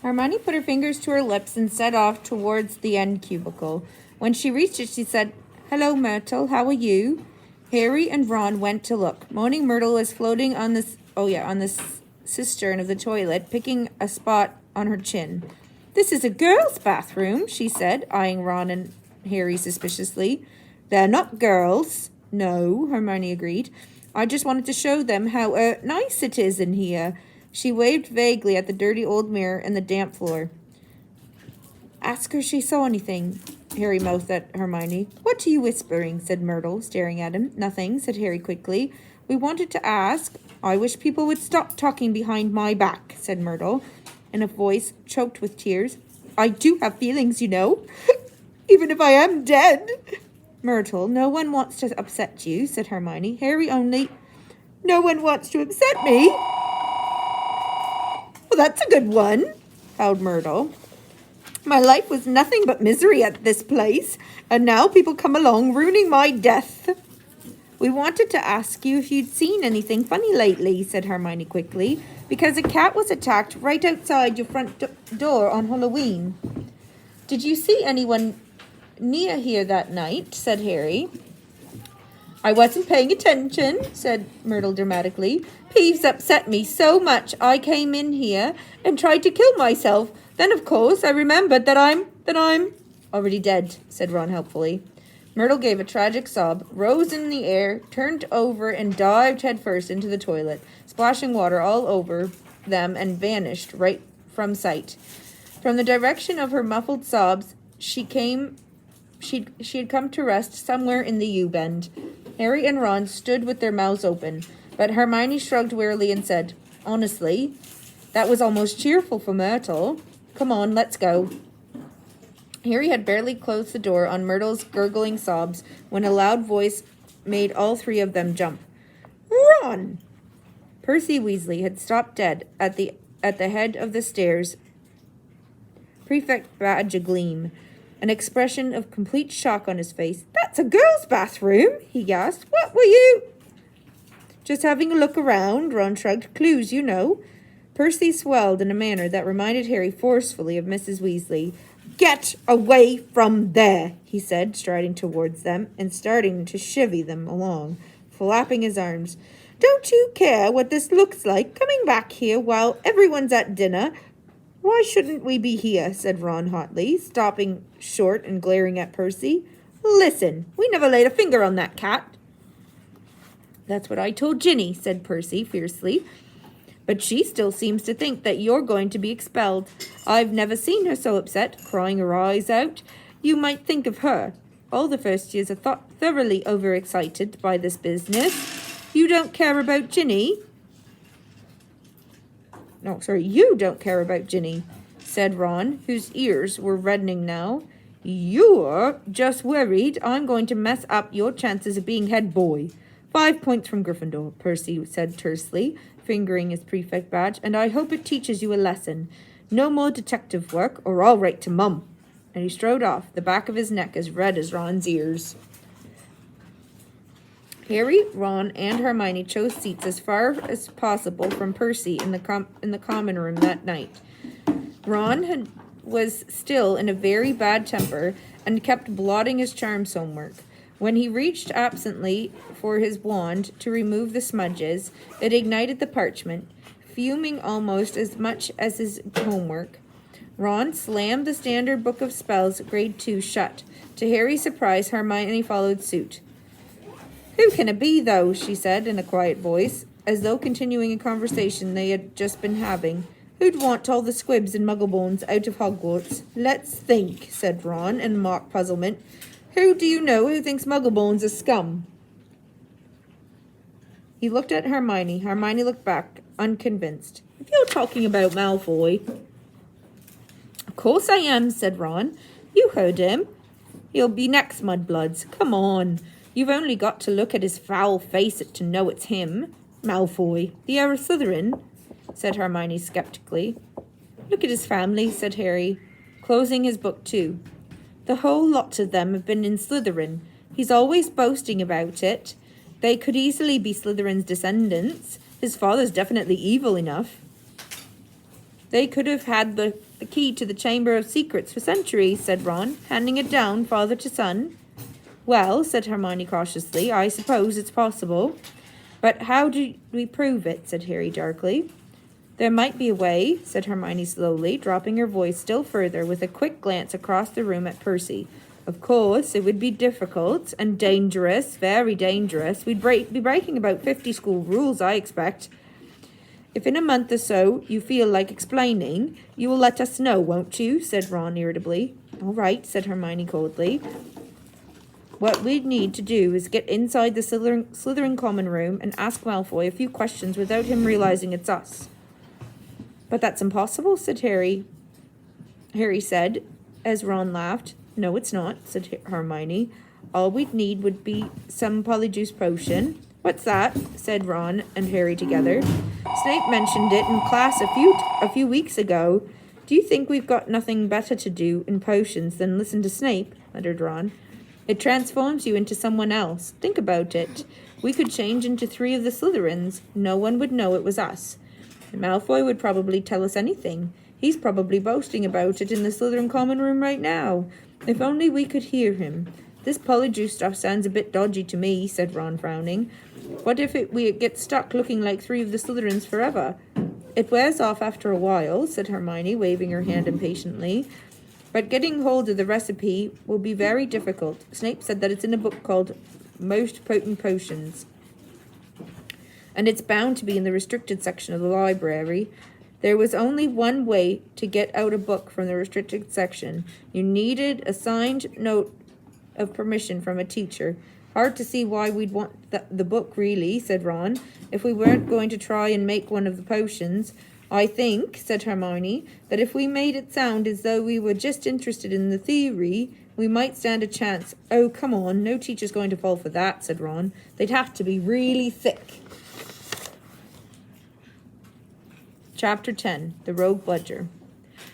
Hermione put her fingers to her lips and set off towards the end cubicle. When she reached it, she said, "Hello, Myrtle. How are you?" Harry and Ron went to look. Moaning Myrtle was floating on the cistern of the toilet, picking a spot on her chin. "This is a girl's bathroom," she said, eyeing Ron and Harry suspiciously. "They're not girls." "No," Hermione agreed. "I just wanted to show them how nice it is in here." She waved vaguely at the dirty old mirror and the damp floor. "Ask her if she saw anything," Harry mouthed at Hermione. "What are you whispering?" said Myrtle, staring at him. "Nothing," said Harry quickly. "We wanted to ask—" "I wish people would stop talking behind my back," said Myrtle, in a voice choked with tears. "I do have feelings, you know, even if I am dead." "Myrtle, no one wants to upset you," said Hermione. "Harry only—" "No one wants to upset me? Well, that's a good one," howled Myrtle. "My life was nothing but misery at this place, and now people come along ruining my death." "We wanted to ask you if you'd seen anything funny lately," said Hermione quickly, "because a cat was attacked right outside your front door on Halloween." "Did you see anyone near here that night?" said Harry. "I wasn't paying attention," said Myrtle dramatically. "Peeves upset me so much I came in here and tried to kill myself. Then, of course, I remembered that I'm already dead," said Ron helpfully. Myrtle gave a tragic sob, rose in the air, turned over, and dived headfirst into the toilet, splashing water all over them, and vanished right from sight. From the direction of her muffled sobs, she had come to rest somewhere in the U-bend. Harry and Ron stood with their mouths open, but Hermione shrugged wearily and said, "Honestly, that was almost cheerful for Myrtle. Come on, let's go." Harry had barely closed the door on Myrtle's gurgling sobs when a loud voice made all three of them jump. "Ron!" Percy Weasley had stopped dead at the head of the stairs, Prefect Badge agleam, an expression of complete shock on his face. "That's a girl's bathroom," he gasped. "What were you—" "Just having a look around," Ron shrugged. "Clues, you know." Percy swelled in a manner that reminded Harry forcefully of Mrs. Weasley. "Get away from there," he said, striding towards them and starting to chivvy them along, flapping his arms. "Don't you care what this looks like, coming back here while everyone's at dinner?" "Why shouldn't we be here?" said Ron hotly, stopping short and glaring at Percy. "Listen, we never laid a finger on that cat." "That's what I told Ginny," said Percy fiercely. "But she still seems to think that you're going to be expelled. I've never seen her so upset, crying her eyes out. You might think of her. All the first years are thoroughly overexcited by this business. You don't care about Ginny?" "No, sorry, you don't care about Ginny," said Ron, whose ears were reddening now. "You're just worried I'm going to mess up your chances of being head boy. 5 points from Gryffindor," Percy said tersely, fingering his prefect badge, "and I hope it teaches you a lesson. No more detective work, or I'll write to Mum." And he strode off, the back of his neck as red as Ron's ears. Harry, Ron, and Hermione chose seats as far as possible from Percy in the common room that night. Ron was still in a very bad temper and kept blotting his charms homework. When he reached absently for his wand to remove the smudges, it ignited the parchment, fuming almost as much as his homework. Ron slammed the Standard Book of Spells, Grade 2, shut. To Harry's surprise, Hermione followed suit. "Who can it be, though?" she said in a quiet voice, as though continuing a conversation they had just been having. "Who'd want all the squibs and mugglebones out of Hogwarts?" "Let's think," said Ron in mock puzzlement. "Who do you know who thinks mugglebones is scum?" He looked at Hermione. Hermione looked back, unconvinced. "If you're talking about Malfoy—" "Of course I am," said Ron. "You heard him. He'll be next, Mudbloods. Come on. You've only got to look at his foul face to know it's him. Malfoy, the heir of Slytherin," said Hermione skeptically. "Look at his family," said Harry, closing his book too. "The whole lot of them have been in Slytherin. He's always boasting about it. They could easily be Slytherin's descendants. His father's definitely evil enough." They could have had the key to the Chamber of Secrets for centuries, said Ron, handing it down father to son. Well, said Hermione cautiously, I suppose it's possible. But how do we prove it, said Harry darkly. There might be a way, said Hermione slowly, dropping her voice still further with a quick glance across the room at Percy. Of course, it would be difficult and dangerous, very dangerous. We'd be breaking about 50 school rules, I expect. If in a month or so you feel like explaining, you will let us know, won't you? Said Ron irritably. All right, said Hermione coldly. What we need to do is get inside the Slytherin common room and ask Malfoy a few questions without him realizing it's us. But that's impossible, said Harry. Harry said, as Ron laughed. No, it's not, said Hermione. All we'd need would be some polyjuice potion. What's that? Said Ron and Harry together. Snape mentioned it in class a few weeks ago. Do you think we've got nothing better to do in potions than listen to Snape? Muttered Ron. It transforms you into someone else. Think about it. We could change into 3 of the Slytherins. No one would know it was us. Malfoy would probably tell us anything. He's probably boasting about it in the Slytherin common room right now. If only we could hear him. This polyjuice stuff sounds a bit dodgy to me, said Ron, frowning. What if we get stuck looking like 3 of the Slytherins forever? It wears off after a while, said Hermione, waving her hand impatiently. But getting hold of the recipe will be very difficult. Snape said that it's in a book called Most Potent Potions. And it's bound to be in the restricted section of the library. There was only one way to get out a book from the restricted section. You needed a signed note of permission from a teacher. Hard to see why we'd want the book, really, said Ron, if we weren't going to try and make one of the potions. I think, said Hermione, that if we made it sound as though we were just interested in the theory, we might stand a chance. Oh, come on, no teacher's going to fall for that, said Ron. They'd have to be really thick. Chapter 10, The Rogue Bludger.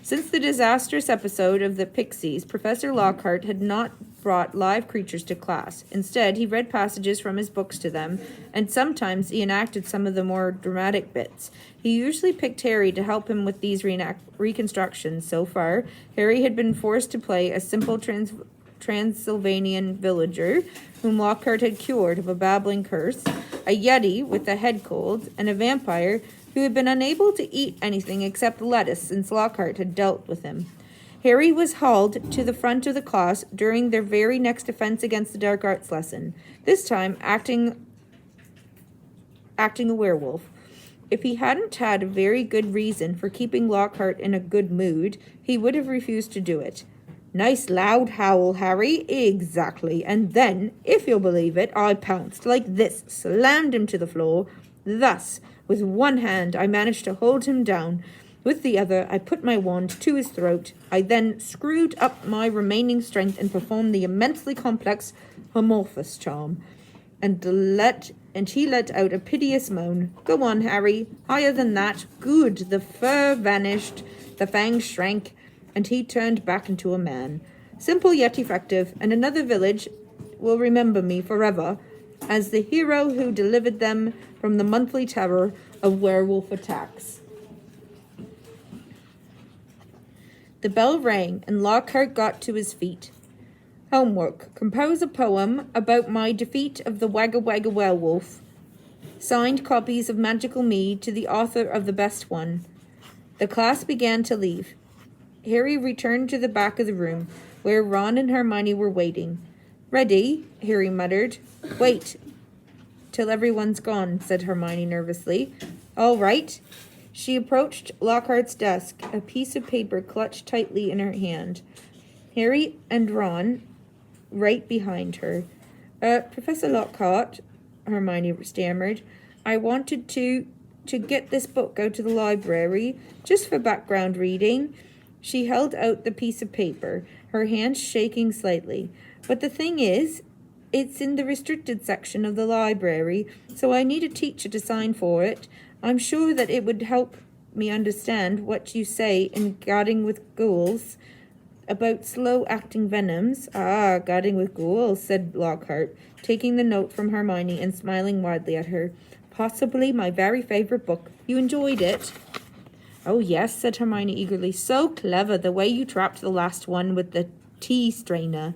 Since the disastrous episode of the Pixies, Professor Lockhart had not brought live creatures to class. Instead, he read passages from his books to them, and sometimes he enacted some of the more dramatic bits. He usually picked Harry to help him with these reconstructions. So far, Harry had been forced to play a simple Transylvanian villager whom Lockhart had cured of a babbling curse, a yeti with a head cold, and a vampire who had been unable to eat anything except lettuce since Lockhart had dealt with him. Harry was hauled to the front of the class during their very next offense against the dark arts lesson, this time acting a werewolf. If he hadn't had a very good reason for keeping Lockhart in a good mood, he would have refused to do it. Nice loud howl, Harry. Exactly. And then, if you'll believe it, I pounced like this, slammed him to the floor. Thus, with one hand, I managed to hold him down. With the other, I put my wand to his throat. I then screwed up my remaining strength and performed the immensely complex Homorphous charm. And he let out a piteous moan. Go on, Harry. Higher than that. Good. The fur vanished. The fangs shrank. And he turned back into a man. Simple yet effective. And another village will remember me forever as the hero who delivered them from the monthly terror of werewolf attacks. The bell rang, and Lockhart got to his feet. Homework. Compose a poem about my defeat of the Wagga Wagga werewolf. Signed copies of Magical Me to the author of the best one. The class began to leave. Harry returned to the back of the room, where Ron and Hermione were waiting. Ready? Harry muttered. Wait till everyone's gone, said Hermione nervously. All right. She approached Lockhart's desk, a piece of paper clutched tightly in her hand. Harry and Ron right behind her. Professor Lockhart, Hermione stammered, I wanted to get this book out to the library, just for background reading. She held out the piece of paper, her hand shaking slightly. But the thing is, it's in the restricted section of the library, so I need a teacher to sign for it. I'm sure that it would help me understand what you say in Guarding with Ghouls about slow-acting venoms. Ah, Guarding with Ghouls, said Lockhart, taking the note from Hermione and smiling widely at her. Possibly my very favorite book. You enjoyed it? Oh, yes, said Hermione eagerly. So clever, the way you trapped the last one with the tea strainer.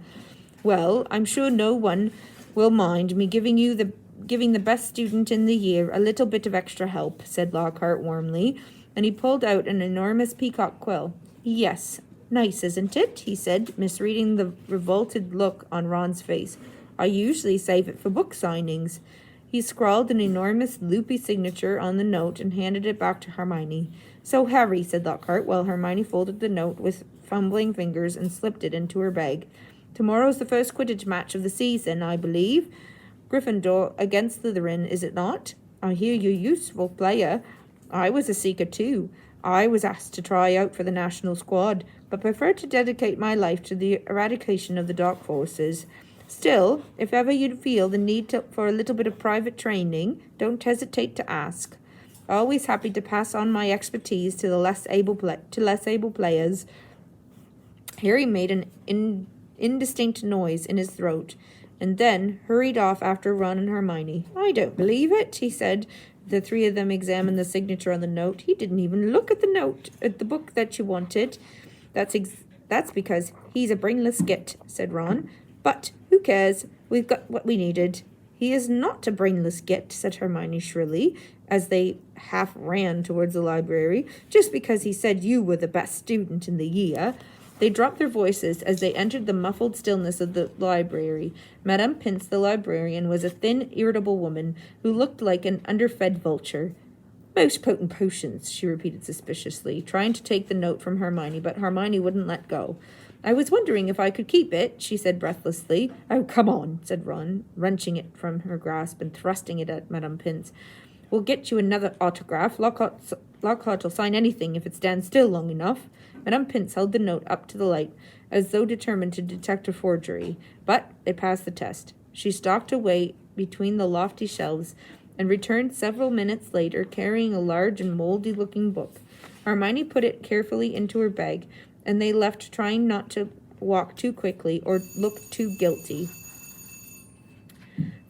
Well, I'm sure no one will mind me giving the best student in the year a little bit of extra help, said Lockhart warmly, and he pulled out an enormous peacock quill. Yes, nice, isn't it? He said, misreading the revolted look on Ron's face. I usually save it for book signings. He scrawled an enormous loopy signature on the note and handed it back to Hermione. So, Harry, said Lockhart, while Hermione folded the note with fumbling fingers and slipped it into her bag. Tomorrow's the first Quidditch match of the season, I believe. Gryffindor against Slytherin, is it not? I hear you're a useful player. I was a seeker too. I was asked to try out for the national squad, but prefer to dedicate my life to the eradication of the dark forces. Still, if ever you'd feel the need for a little bit of private training, don't hesitate to ask. Always happy to pass on my expertise to the less able players. Harry made an indistinct noise in his throat, and then hurried off after Ron and Hermione. I don't believe it, he said. The three of them examined the signature on the note. He didn't even look at the book that you wanted. That's because he's a brainless git, said Ron. But who cares? We've got what we needed. He is not a brainless git, said Hermione shrilly, as they half ran towards the library, just because he said you were the best student in the year. They dropped their voices as they entered the muffled stillness of the library. Madame Pince, the librarian, was a thin, irritable woman who looked like an underfed vulture. Most potent potions, she repeated suspiciously, trying to take the note from Hermione, but Hermione wouldn't let go. I was wondering if I could keep it, she said breathlessly. Oh, come on, said Ron, wrenching it from her grasp and thrusting it at Madame Pince. We'll get you another autograph. Lockhart will sign anything if it stands still long enough. Madame Pince held the note up to the light, as though determined to detect a forgery, but it passed the test. She stalked away between the lofty shelves and returned several minutes later carrying a large and mouldy-looking book. Hermione put it carefully into her bag, and they left, trying not to walk too quickly or look too guilty.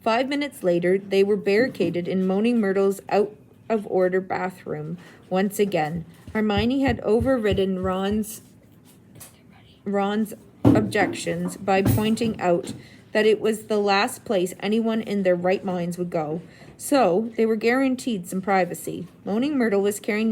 5 minutes later, they were barricaded in Moaning Myrtle's out-of-order bathroom once again. Hermione had overridden Ron's objections by pointing out that it was the last place anyone in their right minds would go. So, they were guaranteed some privacy. Moaning Myrtle was crying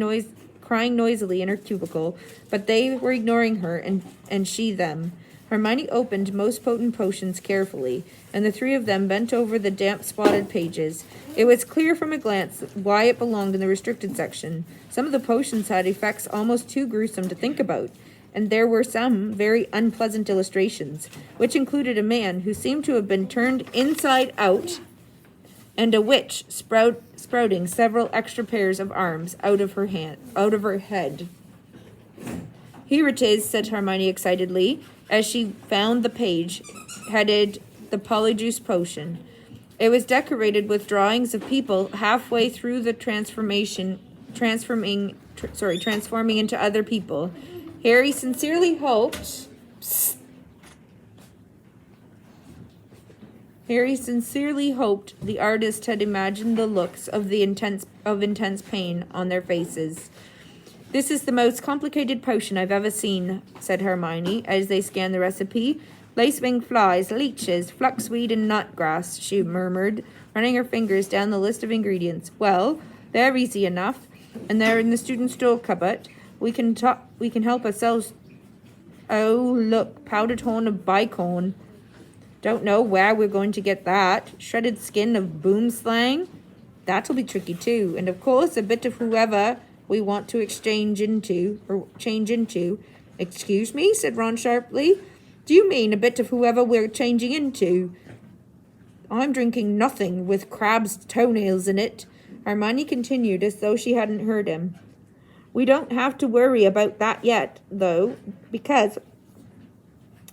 noisily in her cubicle, but they were ignoring her and she them. Hermione opened most potent potions carefully, and the three of them bent over the damp, spotted pages. It was clear from a glance why it belonged in the restricted section. Some of the potions had effects almost too gruesome to think about, and there were some very unpleasant illustrations, which included a man who seemed to have been turned inside out, and a witch sprouting several extra pairs of arms out of her head. Here it is, said Hermione excitedly, as she found the page headed "The Polyjuice Potion." It was decorated with drawings of people halfway through the transforming into other people. Harry sincerely hoped the artist had imagined the looks of intense pain on their faces. This is the most complicated potion I've ever seen, said Hermione, as they scanned the recipe. Lacewing flies, leeches, fluxweed, and nutgrass, she murmured, running her fingers down the list of ingredients. Well, they're easy enough, and they're in the student store cupboard. We can help ourselves. Oh, look, powdered horn of bicorn. Don't know where we're going to get that. Shredded skin of boomslang? That'll be tricky too. And of course, a bit of whoever we want to change into. Excuse me, said Ron sharply. Do you mean a bit of whoever we're changing into? I'm drinking nothing with crab's toenails in it, Hermione continued as though she hadn't heard him. We don't have to worry about that yet, though, because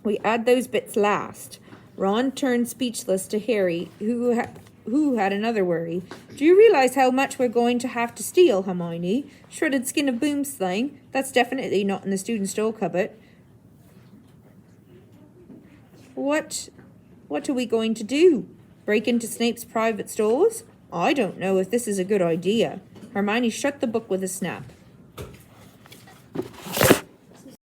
we add those bits last. Ron turned speechless to Harry, who had another worry. Do you realize how much we're going to have to steal, Hermione? Shredded skin of boomslang? That's definitely not in the student store cupboard. What are we going to do? Break into Snape's private stores? I don't know if this is a good idea. Hermione shut the book with a snap.